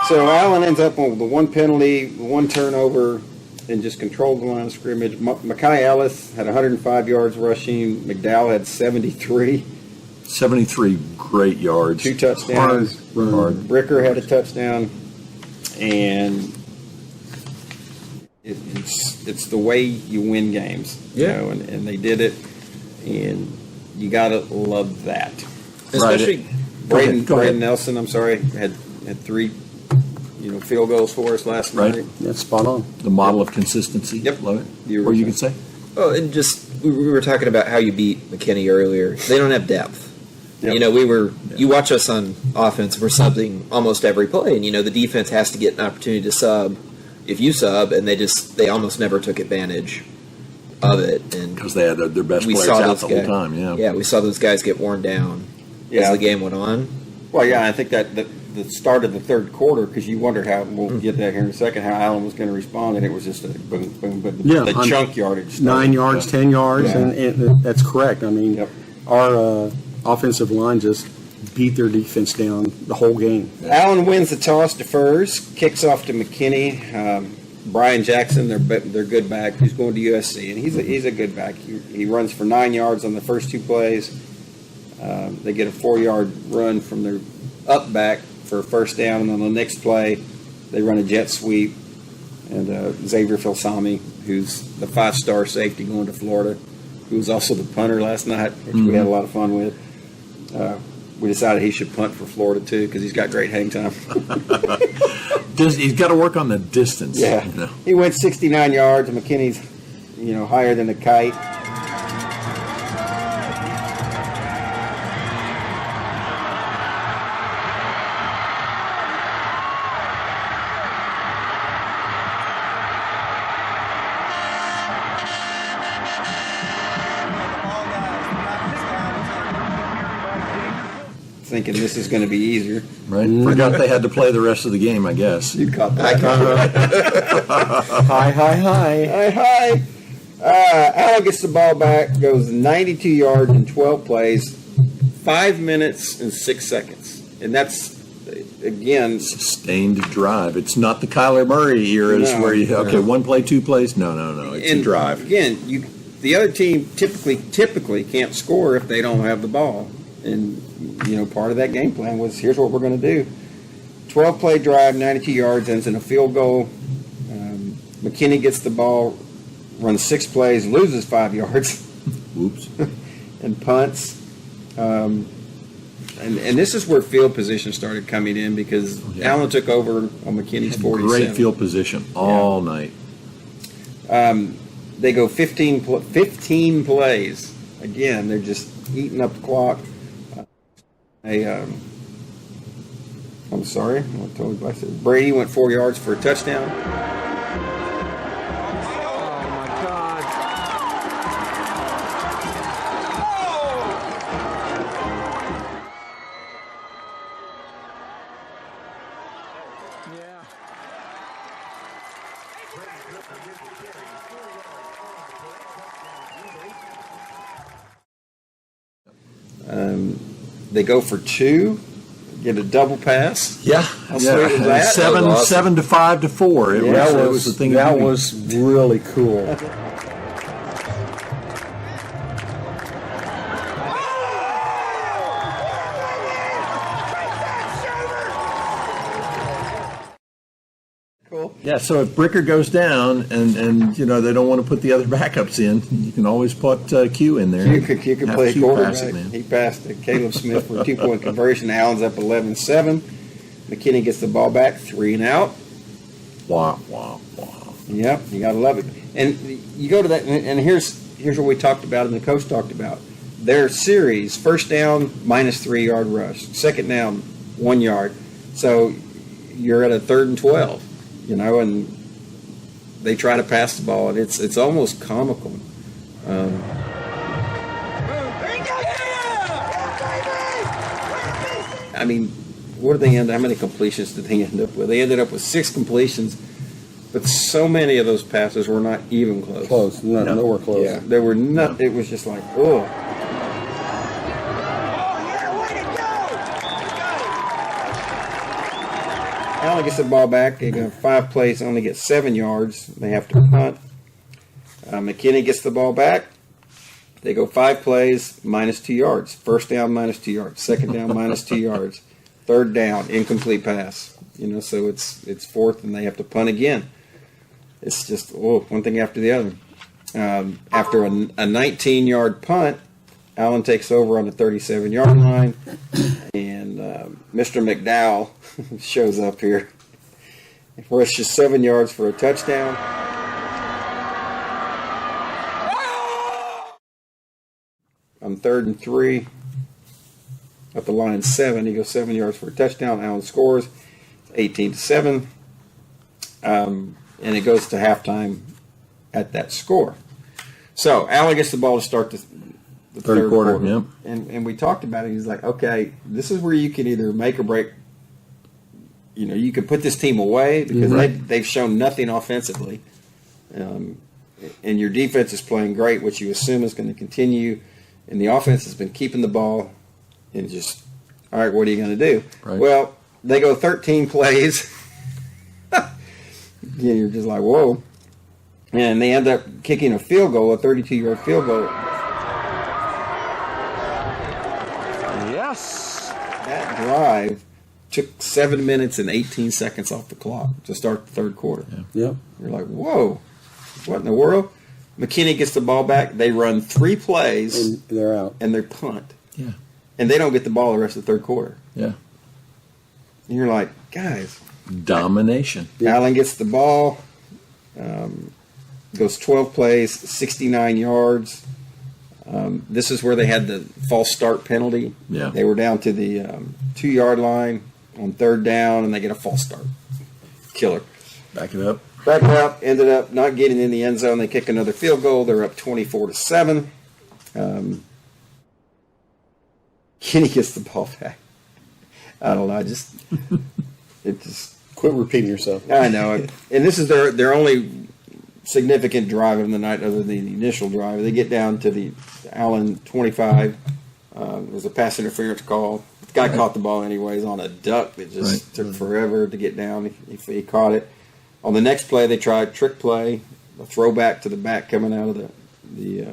So Allen ends up with the one penalty, one turnover, and just controlled the line of scrimmage. Mekhi Ellis had 105 yards rushing. McDowell had 73. 73 great yards. 2 touchdowns. Hard. Bricker had a touchdown. And it's the way you win games. Yeah. And they did it. And you got to love that. Especially Go ahead. Braden Nelson, I'm sorry, had 3 field goals for us last Right. night. That's spot on. The model of consistency. Yep. Love it. You were Or you can say, Oh, and just we were talking about how you beat McKinney earlier. They don't have depth. Yep. You watch us on offense. We're subbing almost every play, and the defense has to get an opportunity to sub. If you sub, and they almost never took advantage of it, and because they had their best we players saw out those the guys. whole time. Yeah. Yeah, we saw those guys get worn down Yeah. as the game went on. Well, yeah, I think that the start of the third quarter, because you wonder how, we'll get that here in a second, how Allen was going to respond, and it was just a boom, boom, boom. Yeah, The chunk yardage. 9 yards, 10 yards, Yeah. and that's correct. I mean, Yep. our offensive line just beat their defense down the whole game. Allen wins the toss, defers, kicks off to McKinney. Brian Jackson, their good back, who's going to USC, and he's a good back. He runs for 9 yards on the first 2 plays. They get a 4-yard run from their up back for a first down, and on the next play, they run a jet sweep. And Xavier Filsami, who's the 5-star safety going to Florida, who was also the punter last night, which we had a lot of fun with. We decided he should punt for Florida too because he's got great hang time. He's got to work on the distance. Yeah, he went 69 yards, and McKinney's, higher than a kite. Thinking this is going to be easier. Right. Forgot they had to play the rest of the game, I guess. You caught that. Hi. Hi. Allen gets the ball back, goes 92 yards in 12 plays, 5 minutes and 6 seconds. And that's, again, Sustained drive. It's not the Kyler Murray eras No. where you, 1 play, 2 plays. No. It's a drive. Again, the other team typically can't score if they don't have the ball. And, part of that game plan was, here's what we're going to do. 12-play drive, 92 yards, ends in a field goal. McKinney gets the ball, runs 6 plays, loses 5 yards. Whoops. And punts. And this is where field position started coming in because Allen took over on McKinney's 47. Great field position all night. They go 15 plays. Again, they're just eating up the clock. I'm sorry. I told I said Brady went 4 yards for a touchdown. They go for 2, get a double pass. Yeah. How sweet was that? Seven, That was awesome. 7 to 5 to 4. It was the thing. That was really cool. Cool. Yeah, so if Bricker goes down and they don't want to put the other backups in, you can always put Q in there. You could Have play Q quarterback. pass it, man. He passed to Caleb Smith for a 2-point conversion. Allen's up 11-7. McKinney gets the ball back, 3 and out. Wow, wow, wow. Yep, you got to love it. And you go to that, and here's what we talked about and the coach talked about. Their series, first down, -3 yard rush. Second down, 1 yard. So you're at a 3rd and 12, and they try to pass the ball, and it's almost comical. I mean, what did they end? How many completions did they end up with? They ended up with 6 completions, but so many of those passes were not even close. Close. Nowhere close. Yeah, they were not. It was just like, oh. Allen gets the ball back. They go 5 plays, only get 7 yards. They have to punt. McKinney gets the ball back. They go 5 plays, -2 yards. First down, -2 yards. Second down, -2 yards. Third down, incomplete pass. So it's fourth, and they have to punt again. It's just one thing after the other. After a 19-yard punt, Allen takes over on the 37-yard line, and Mr. McDowell shows up here. Rushes 7 yards for a touchdown. On 3rd and 3, at the line 7, he goes 7 yards for a touchdown. Allen scores 18-7, and it goes to halftime at that score. So Allen gets the ball to start the third quarter. Yep. And we talked about it. He's like, okay, this is where you can either make or break. You can put this team away because they've shown nothing offensively, and your defense is playing great, which you assume is going to continue. And the offense has been keeping the ball and just, all right, what are you going to do? Right. Well, they go 13 plays. You're just like, whoa. And they end up kicking a field goal, a 32-yard field goal. Yes. That drive took 7 minutes and 18 seconds off the clock to start the third quarter. Yeah. Yep. You're like, whoa, what in the world? McKinney gets the ball back. They run 3 plays. And they're out. And they punt. Yeah. And they don't get the ball the rest of the third quarter. Yeah. And you're like, guys. Domination. Allen gets the ball. Goes 12 plays, 69 yards. This is where they had the false start penalty. Yeah. They were down to the 2-yard line on 3rd down, and they get a false start. Killer. Back it up. Back up, ended up not getting in the end zone. They kick another field goal. They're up 24-7. Kenny gets the ball back. I don't know. It just Quit repeating yourself. I know it. And this is their only significant drive of the night, other than the initial drive. They get down to the Allen 25. There's a pass interference call. The guy caught the ball anyways on a duck that just took forever to get down. He caught it. On the next play, they tried trick play, a throwback to the back coming out of the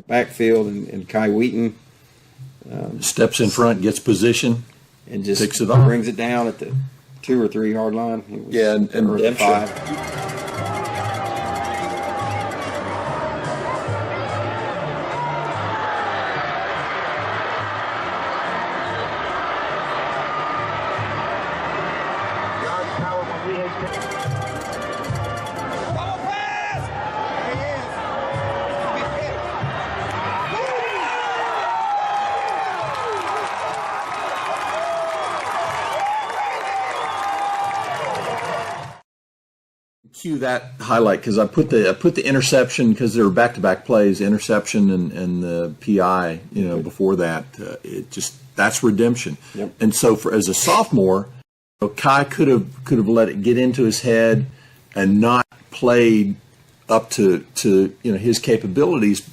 backfield, and Kai Wheaton Steps in front, gets position, and just picks it up. brings it down at the 2 or 3 yard line. Yeah, and or redemption. 5. Cue that highlight because I put the interception because there were back-to-back plays, interception and the PI. Before that, that's redemption. Yep. And so as a sophomore, Kai could have let it get into his head and not played up to his capabilities,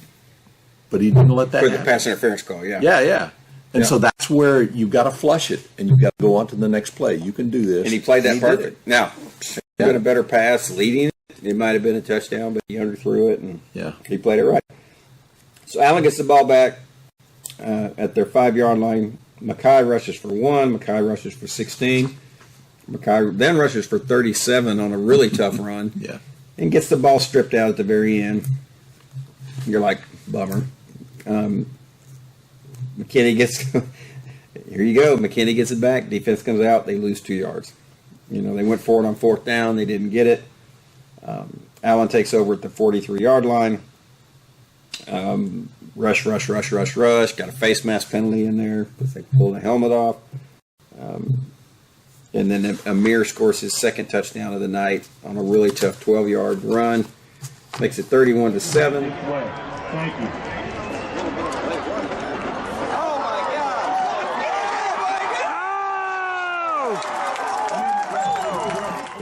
but he didn't let that For the happen. pass interference call, yeah. Yeah. And so that's where you've got to flush it and you've got to go on to the next play. You can do this. And he played that did perfect. it. Now, been a better pass leading it. It might have been a touchdown, but he underthrew it, and he played it right. So Allen gets the ball back at their 5 yard line. Mackay rushes for 1. Mackay rushes for 16. McKay then rushes for 37 on a really tough run. Yeah. And gets the ball stripped out at the very end. You're like, bummer. McKinney gets, here you go. McKinney gets it back. Defense comes out. They lose 2 yards. They went for it on 4th down. They didn't get it. Allen takes over at the 43-yard line. Rush. Got a face mask penalty in there because they pulled the helmet off. And then Amir scores his second touchdown of the night on a really tough 12-yard run. Makes it 31-7. Thank you.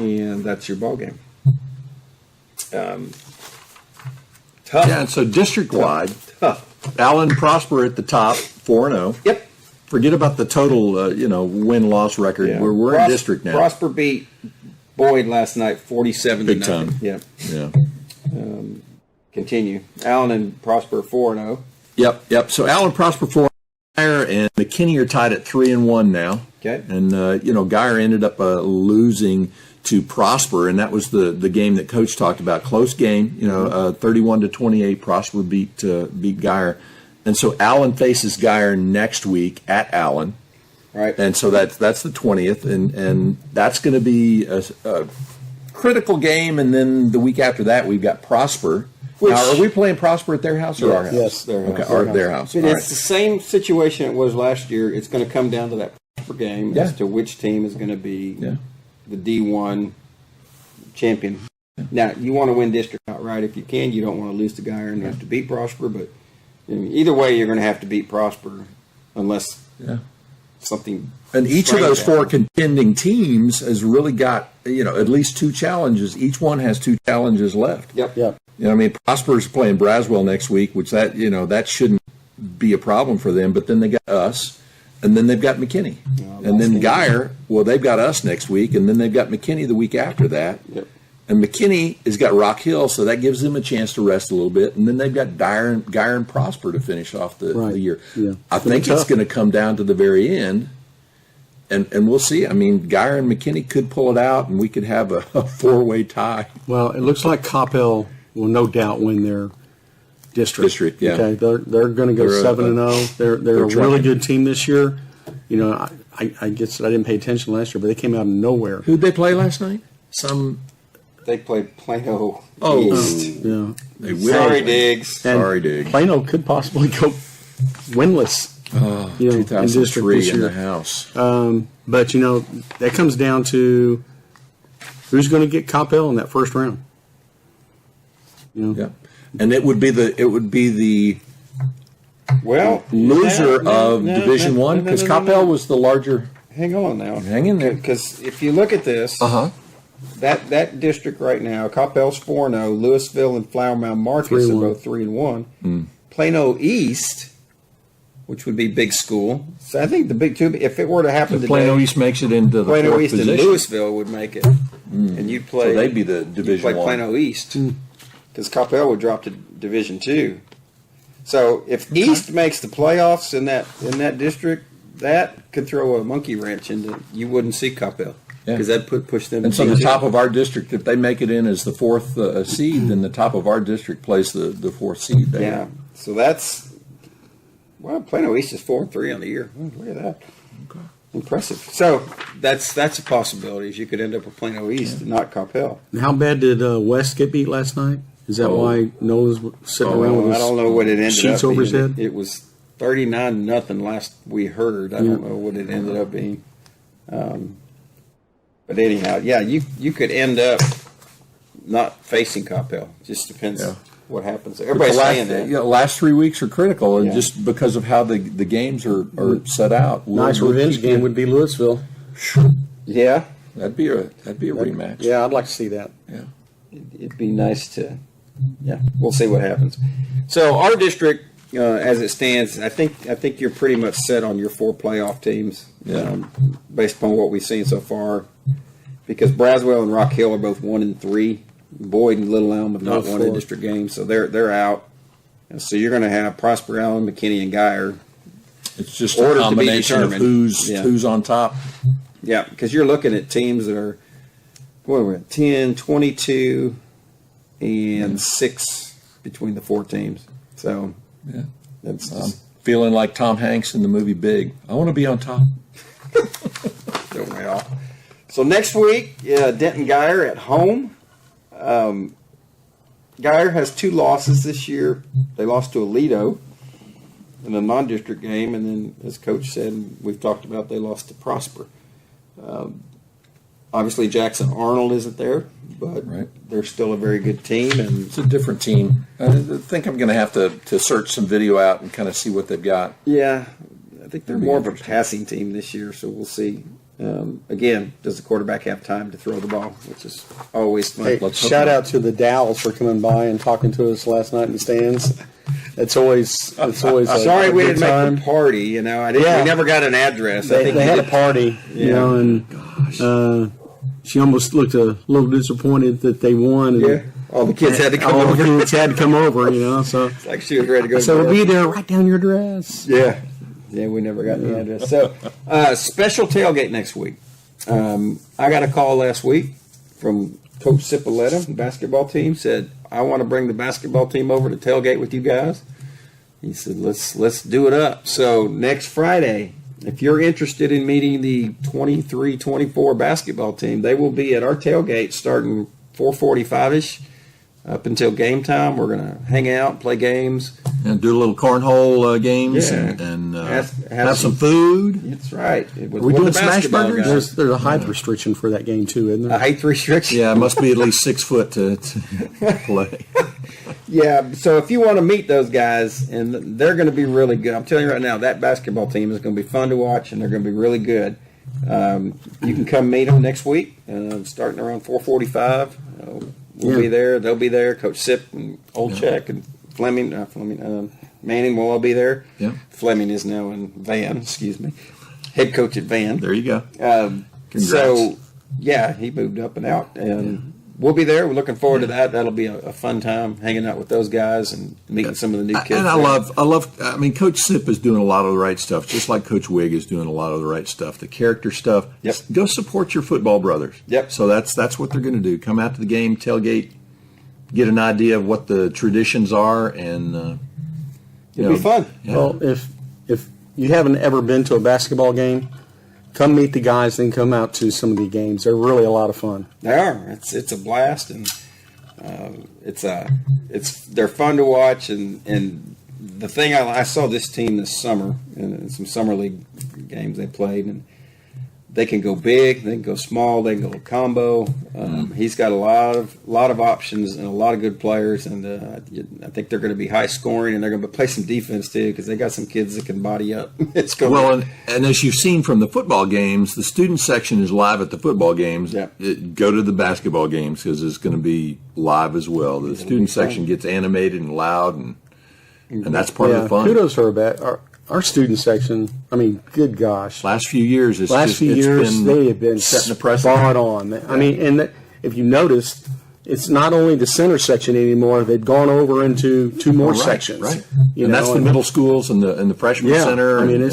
And that's your ball game. Tough. Yeah, and so district-wide, Tough. Allen Prosper at the top, 4-0. Yep. Forget about the total, win-loss record. Yeah. We're in district now. Prosper beat Boyd last night, 47-9. Big time. Yep. Yeah. Continue. Allen and Prosper 4-0. Yep. So Allen Prosper 4 and McKinney are tied at 3-1 now. Okay. And Geyer ended up losing to Prosper, and that was the game that Coach talked about. Close game, 31-28. Prosper beat Geyer, and so Allen faces Geyer next week at Allen. Right. And so that's the 20th, and that's going to be a critical game. And then the week after that, we've got Prosper. Now, are we playing Prosper at their house or our house? Yes, their house. Okay, their house. But All it's right. the same situation it was last year. It's going to come down to that Prosper game as Yeah. to which team is going to be Yeah. the D1 champion. Now, you want to win district outright if you can. You don't want to lose to Geyer and have to beat Prosper. But either way, you're going to have to beat Prosper unless something. And each of those four contending teams has really got, at least 2 challenges. Each one has 2 challenges left. Yep. Prosper's playing Braswell next week, which that shouldn't be a problem for them. But then they got us, and then they've got McKinney. And then Geyer, they've got us next week, and then they've got McKinney the week after that. Yep. And McKinney has got Rock Hill, so that gives them a chance to rest a little bit. And then they've got Geyer and Prosper to finish off the year. Yeah. I think it's going to come down to the very end. And we'll see. Geyer and McKinney could pull it out, and we could have a 4-way tie. Well, it looks like Coppell will no doubt win their district. Yeah. Okay, they're going to go 7-0. They're a really good team this year. I guess I didn't pay attention last year, but they came out of nowhere. Who'd they play last night? They played Plano Oh. East. Yeah, They Sorry, Diggs. and Sorry, Diggs. Plano could possibly go winless. In district 2003 this in year. the house. But that comes down to who's going to get Coppell in that first round. Yeah, and it would be the Well, loser of Division One because Coppell was the larger. Hang on now. Hang in there. Because if you look at this, Uh-huh. that district right now, Coppell's 4-0, Louisville and Flower Mound Marcus are 3-1. both 3-1. Plano East, which would be big school. So I think the big two, if it were to happen today, Plano East makes it into the Plano fourth East position. and Louisville would make it. And you'd play. So they'd be the you'd Division play One. Plano East because Coppell would drop to Division 2. So if East makes the playoffs in that district, that could throw a monkey wrench into. You wouldn't see Coppell because that'd push them. And to so the D2. top of our district, if they make it in as the fourth seed, then the top of our district plays the fourth seed. There. Yeah. So that's. Well, Plano East is 4-3 on the year. Oh, look at that. Okay. Impressive. So that's a possibility. Is you could end up with Plano East and not Coppell. And how bad did West get beat last night? Is that why Nola's sitting around with his I don't know what it ended sheets up over his being. head? It was 39-0 last we heard. I don't know what it ended up being. But anyhow, yeah, you could end up not facing Coppell. Just depends what happens. Everybody's saying that. Last 3 weeks are critical, and Yeah. just because of how the games are set out. nice revenge game would be Louisville. Yeah, That'd be a rematch. Yeah, I'd like to see that. Yeah. it'd be nice to. Yeah, we'll see what happens. So our district, as it stands, I think you're pretty much set on your 4 playoff teams. Yeah. Based upon what we've seen so far, because Braswell and Rock Hill are both 1-3. Boyd and Little Elm have not won a district game, so they're out. And so you're going to have Prosper, Allen, McKinney, and Geyer. It's just Order a to be combination of determined. who's on top. Yeah, because you're looking at teams that are, what are we at, 10, 22, and 6 between the 4 teams. So, Yeah. that's Feeling like Tom Hanks in the movie Big. I want to be on top. don't we all? So next week, Denton Geyer at home. Geyer has 2 losses this year. They lost to Aledo in a non-district game, and then, as Coach said, we've talked about, they lost to Prosper. Obviously, Jackson Arnold isn't there, but Right. they're still a very good team. And It's a different team. I think I'm going to have to search some video out and kind of see what they've got. yeah, I think they're That'd be more of a interesting. passing team this year, so we'll see. Again, does the quarterback have time to throw the ball, which is always fun. Hey, Let's hope shout not. out to the Dowells for coming by and talking to us last night in the stands. It's always a Sorry we good didn't time. make the party. You know, we Yeah. never got an address. I They think had we a did. party, you Yeah. know, and she almost looked a little disappointed that they won. And Yeah, all the kids had to come all over. the kids had to come over, you know. So, It's like she was ready to go. so to we'll the be there. Write down your address. Yeah, we never got the address. So, special tailgate next week. I got a call last week from Coach Cipolletta, the basketball team. Said, "I want to bring the basketball team over to tailgate with you guys." He said, "Let's do it up." So next Friday, if you're interested in meeting the 23-24 basketball team, they will be at our tailgate starting 4:45ish up until game time. We're gonna hang out, play games. And do a little cornhole games Yeah. and Have have some some- food. That's right. It was Are we with doing the smash basketball burgers? guys. There's a height restriction for that game too, isn't A there? height restriction. Yeah, it must be at least 6 foot to play. Yeah, so if you want to meet those guys, and they're going to be really good. I'm telling you right now, that basketball team is going to be fun to watch, and they're going to be really good. You can come meet them next week, starting around 4:45. We'll be there. They'll be there. Coach Sip and Olchek and Manning will all be there. Yeah. Fleming is now in Van, excuse me. Head coach at Van. There you go. Congrats. So, yeah, he moved up and out, and we'll be there. We're looking forward to that. That'll be a fun time hanging out with those guys and meeting some of the new kids. And I there. love. I mean, Coach Sip is doing a lot of the right stuff, just like Coach Wig is doing a lot of the right stuff. The character stuff. Yep. Go support your football brothers. Yep. So that's what they're going to do. Come out to the game, tailgate, get an idea of what the traditions are, and It'll be fun. Yeah. Well, if you haven't ever been to a basketball game, come meet the guys, then come out to some of the games. They're really a lot of fun. They are. It's a blast, and they're fun to watch. And the thing I saw this team this summer in some summer league games they played, and they can go big, they can go small, they can go combo. He's got a lot of options and a lot of good players, and I think they're going to be high scoring, and they're going to play some defense too because they got some kids that can body up. It's going Well, and as you've seen from the football games, the student section is live at the football games. Yep. Go to the basketball games because it's going to be live as well. The student section gets animated and loud, and that's part of the fun. Kudos for our student section. I mean, good gosh. Last few years, it's Few they have been setting a precedent. spot on. I mean, and if you noticed, it's not only the center section anymore. They've gone over into 2 more Right, sections. right? You And know, that's the middle schools and the freshman Yeah, center. I mean, and-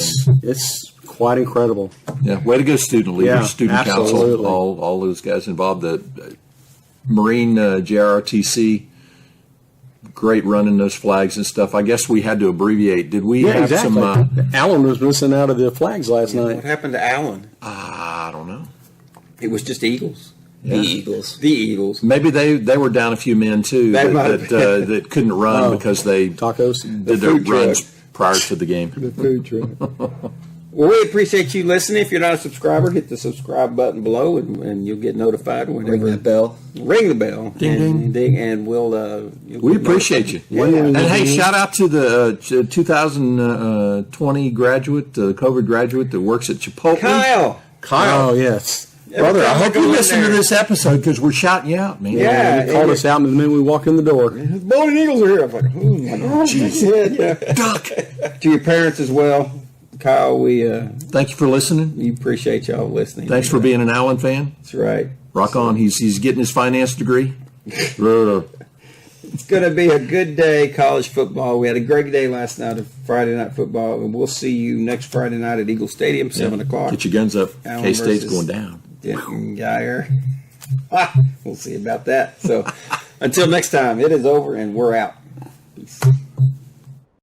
it's quite incredible. Yeah, way to go, student leaders, Yeah, student absolutely. council, all those guys involved. The Marine JROTC, great running those flags and stuff. I guess we had to abbreviate. Did we Yeah, have exactly. some? Allen was missing out of the flags last What night. happened to Allen? I don't know. It was just Eagles. The Eagles. The Eagles. Maybe they were down a few men too They that might have been. that couldn't run Oh. because they Tacos. did their food truck. runs prior to the game. The food truck. Well, we appreciate you listening. If you're not a subscriber, hit the subscribe button below, and you'll get notified whenever. Ring that bell. Ring the bell. Ding, and, ding, and we'll. you'll We get appreciate notified. you. Yeah. And hey, shout out to the 2020 graduate, COVID graduate that works at Chipotle. Kyle. Oh, yes. Brother, I hope Go you in listen to there. this episode because we're shouting you out, man. Yeah. He called us out the minute we walked in the door. The Bowling Eagles are here. I was like, oh my God. Jeez. Yeah. Duck. To your parents as well, Kyle. We Thank you for listening. we appreciate y'all listening. Thanks for being an Allen fan. That's right. Rock on. He's getting his finance degree. It's going to be a good day, college football. We had a great day last night of Friday night football, and we'll see you next Friday night at Eagle Stadium, 7 o'clock. Get your guns up. Allen K-State's versus going down. Denton Geyer. We'll see about that. So until next time, it is over, and we're out. Peace.